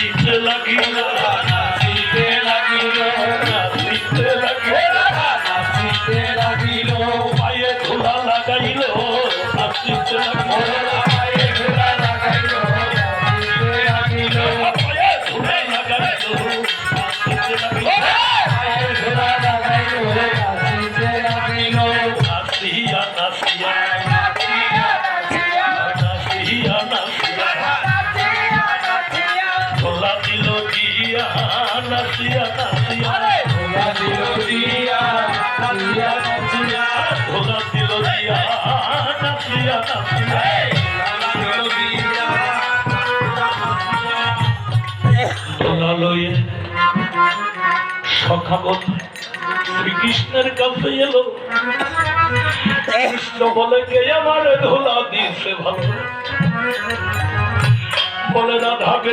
নাচিতে লাগিল নাচিতে লাগিল নাচিতে লাগিল নাচিতে লাগিল পায়ে ধুলা লাগাইল নাচিতে লাগিল পায়ে ধুলা লাগাইল নাচিতে লাগিল পায়ে ধুলা লাগাইল নাচিতে লাগিল পায়ে ধুলা লাগাইল নাচিতে লাগিল নাচিয়া নাচিয়া নাচিয়া নাচিয়া নাচিয়া নাচিয়া ধোলা দিল দিয়া নাচিয়া নাচিয়া ধোলা দিল দিয়া নাচিয়া নাচিয়া ধোলা দিল দিয়া নাচিয়া নাচিয়া ধোলা লয়ে সখা বন্ধু শ্রীকৃষ্ণের কাছে এলো কৃষ্ণ বলে কে আমার ধোলা দিয়েছে ভালো বলে রাধাকে